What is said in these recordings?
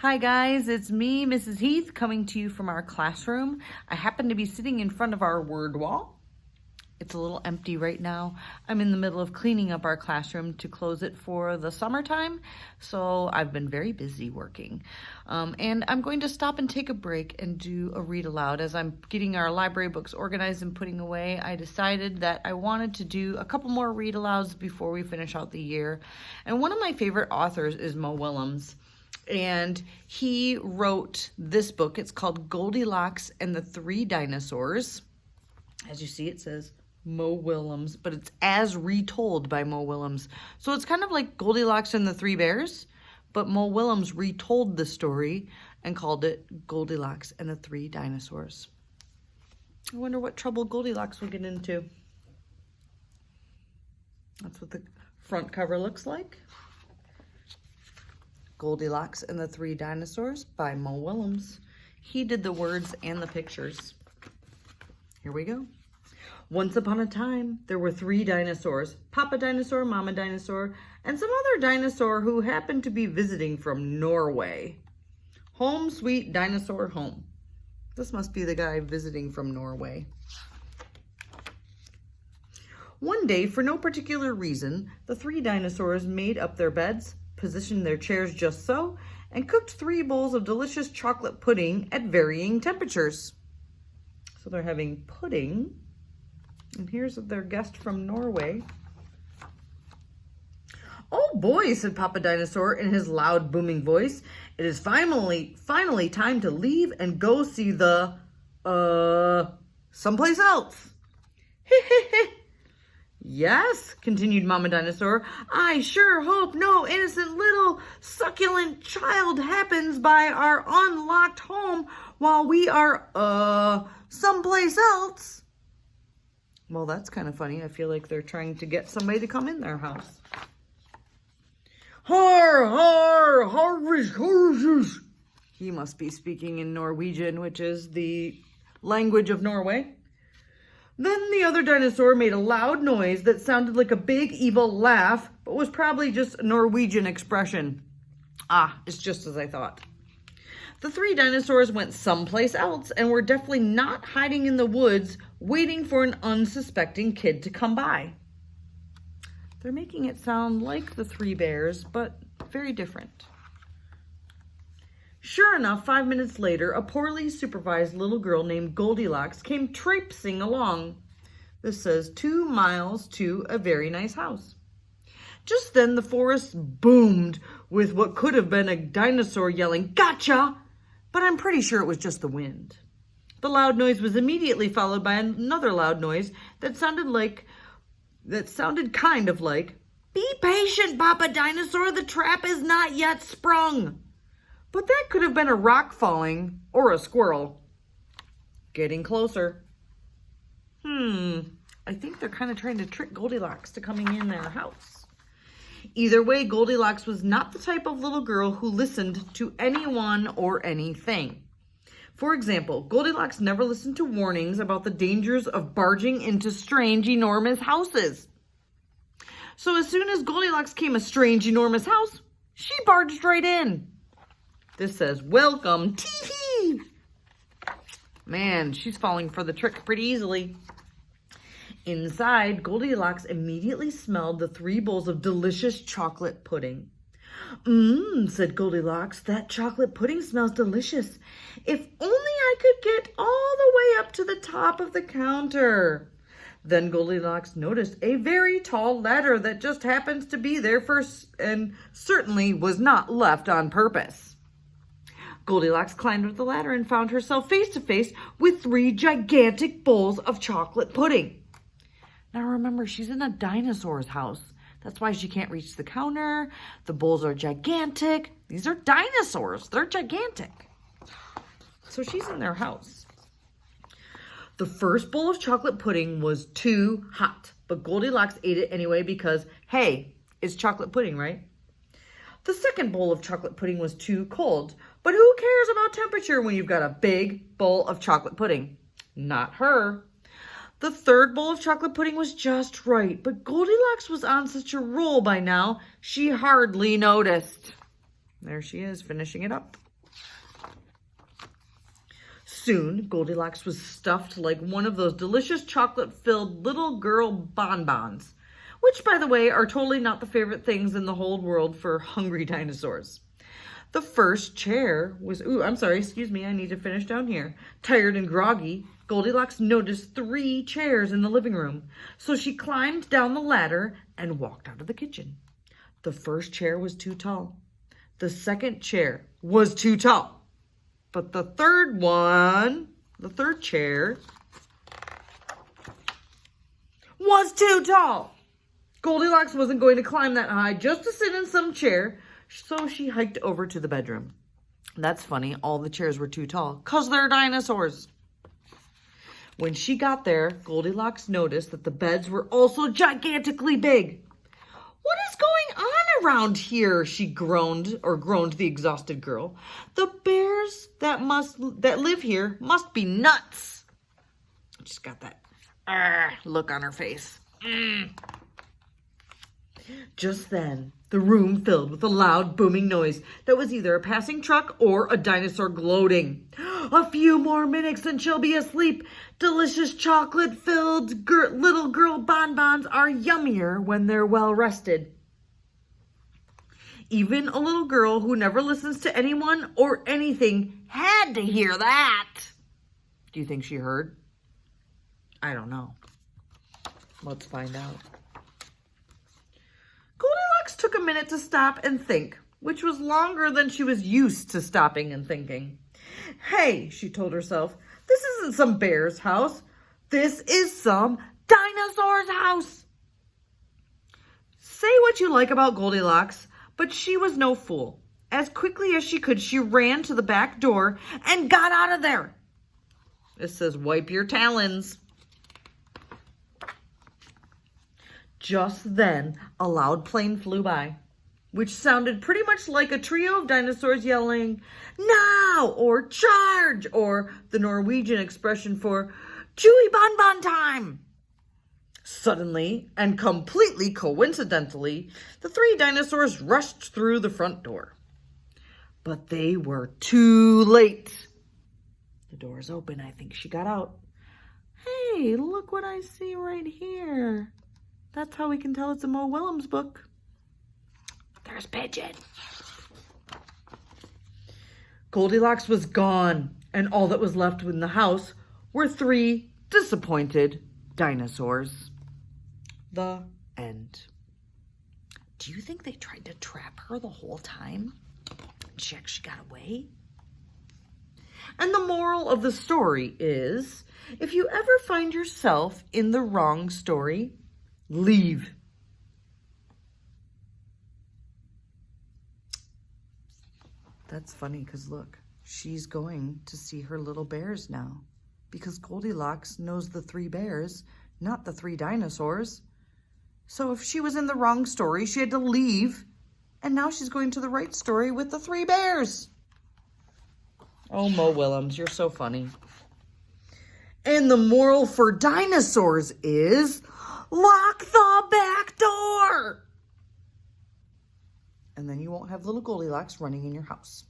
Hi guys, it's me, Mrs. Heath, coming to you from our classroom. I happen to be sitting in front of our word wall. It's a little empty right now. I'm in the middle of cleaning up our classroom to close it for the summertime, so I've been very busy working. And I'm going to stop and take a break and do a read aloud. As I'm getting our library books organized and putting away, I decided that I wanted to do a couple more read alouds before we finish out the year. And one of my favorite authors is Mo Willems. And he wrote this book. It's called Goldilocks and the Three Dinosaurs. As you see, it says Mo Willems, but it's as retold by Mo Willems. So it's kind of like Goldilocks and the Three Bears, but Mo Willems retold the story and called it Goldilocks and the Three Dinosaurs. I wonder what trouble Goldilocks will get into. That's what the front cover looks like. Goldilocks and the Three Dinosaurs by Mo Willems. He did the words and the pictures. Here we go. Once upon a time, there were three dinosaurs, Papa Dinosaur, Mama Dinosaur, and some other dinosaur who happened to be visiting from Norway. Home sweet dinosaur home. This must be the guy visiting from Norway. One day, for no particular reason, the three dinosaurs made up their beds, positioned their chairs just so, and cooked 3 bowls of delicious chocolate pudding at varying temperatures. So they're having pudding. And here's their guest from Norway. "Oh boy," said Papa Dinosaur in his loud booming voice. "It is finally time to leave and go see the, someplace else." "Yes," continued Mama Dinosaur, "I sure hope no innocent little succulent child happens by our unlocked home while we are, someplace else." Well, that's kind of funny. I feel like they're trying to get somebody to come in their house. "Har, har, harvest, horses." He must be speaking in Norwegian, which is the language of Norway. Then the other dinosaur made a loud noise that sounded like a big evil laugh, but was probably just a Norwegian expression. Ah, it's just as I thought. The three dinosaurs went someplace else and were definitely not hiding in the woods waiting for an unsuspecting kid to come by. They're making it sound like the Three Bears, but very different. Sure enough, 5 minutes later, a poorly supervised little girl named Goldilocks came traipsing along. This says 2 miles to a very nice house. Just then, the forest boomed with what could have been a dinosaur yelling, "Gotcha!" But I'm pretty sure it was just the wind. The loud noise was immediately followed by another loud noise that sounded kind of like, "Be patient, Papa Dinosaur, the trap is not yet sprung." But that could have been a rock falling or a squirrel. Getting closer. I think they're kind of trying to trick Goldilocks to coming in their house. Either way, Goldilocks was not the type of little girl who listened to anyone or anything. For example, Goldilocks never listened to warnings about the dangers of barging into strange, enormous houses. So as soon as Goldilocks came a strange, enormous house, she barged right in. This says, "Welcome, tee-hee." Man, she's falling for the trick pretty easily. Inside, Goldilocks immediately smelled the 3 bowls of delicious chocolate pudding. Said Goldilocks, "that chocolate pudding smells delicious. If only I could get all the way up to the top of the counter." Then Goldilocks noticed a very tall ladder that just happens to be there first and certainly was not left on purpose. Goldilocks climbed up the ladder and found herself face to face with 3 gigantic bowls of chocolate pudding. Now remember, she's in a dinosaur's house. That's why she can't reach the counter. The bowls are gigantic. These are dinosaurs. They're gigantic. So she's in their house. The first bowl of chocolate pudding was too hot, but Goldilocks ate it anyway because, hey, it's chocolate pudding, right? The second bowl of chocolate pudding was too cold, but who cares about temperature when you've got a big bowl of chocolate pudding? Not her. The third bowl of chocolate pudding was just right, but Goldilocks was on such a roll by now, she hardly noticed. There she is, finishing it up. Soon, Goldilocks was stuffed like one of those delicious chocolate-filled little girl bonbons, which, by the way, are totally not the favorite things in the whole world for hungry dinosaurs. The first chair was, I need to finish down here. Tired and groggy, Goldilocks noticed 3 chairs in the living room, so she climbed down the ladder and walked out of the kitchen. The first chair was too tall. The second chair was too tall. But the third chair, was too tall. Goldilocks wasn't going to climb that high just to sit in some chair, so she hiked over to the bedroom. That's funny, all the chairs were too tall, 'cause they're dinosaurs. When she got there, Goldilocks noticed that the beds were also gigantically big. "What is going on around here?" she groaned the exhausted girl. "The bears that live here must be nuts." She's got that look on her face. Just then, the room filled with a loud booming noise that was either a passing truck or a dinosaur gloating. "A few more minutes and she'll be asleep. Delicious chocolate-filled little girl bonbons are yummier when they're well rested." Even a little girl who never listens to anyone or anything had to hear that. Do you think she heard? I don't know. Let's find out. Goldilocks took a minute to stop and think, which was longer than she was used to stopping and thinking. "Hey," she told herself, "this isn't some bear's house. This is some dinosaur's house." Say what you like about Goldilocks, but she was no fool. As quickly as she could, she ran to the back door and got out of there. It says, "Wipe your talons." Just then, a loud plane flew by, which sounded pretty much like a trio of dinosaurs yelling, "Now!" or "Charge!" or the Norwegian expression for "Chewy bonbon time!" Suddenly, and completely coincidentally, the 3 dinosaurs rushed through the front door. But they were too late. The door is open. I think she got out. "Hey, look what I see right here." That's how we can tell it's a Mo Willems book. There's Pigeon. Goldilocks was gone, and all that was left in the house were 3 disappointed dinosaurs. The end. Do you think they tried to trap her the whole time? She actually got away? And the moral of the story is, if you ever find yourself in the wrong story, leave. That's funny because look, she's going to see her little bears now because Goldilocks knows the 3 bears, not the 3 dinosaurs. So if she was in the wrong story, she had to leave, and now she's going to the right story with the 3 bears. Oh, Mo Willems, you're so funny. And the moral for dinosaurs is, lock the back door! And then you won't have little Goldilocks running in your house.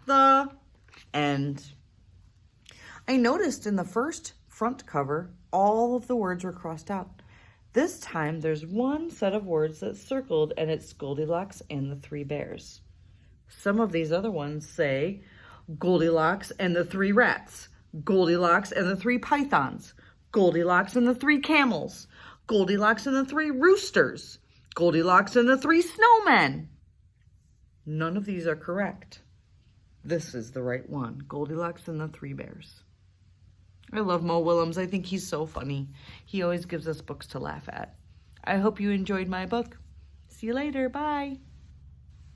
The end. I noticed in the first front cover, all of the words were crossed out. This time, there's one set of words that's circled, and it's Goldilocks and the 3 bears. Some of these other ones say Goldilocks and the 3 rats, Goldilocks and the 3 pythons, Goldilocks and the 3 camels, Goldilocks and the 3 roosters, Goldilocks and the 3 snowmen. None of these are correct. This is the right one, Goldilocks and the 3 bears. I love Mo Willems. I think he's so funny. He always gives us books to laugh at. I hope you enjoyed my book. See you later. Bye.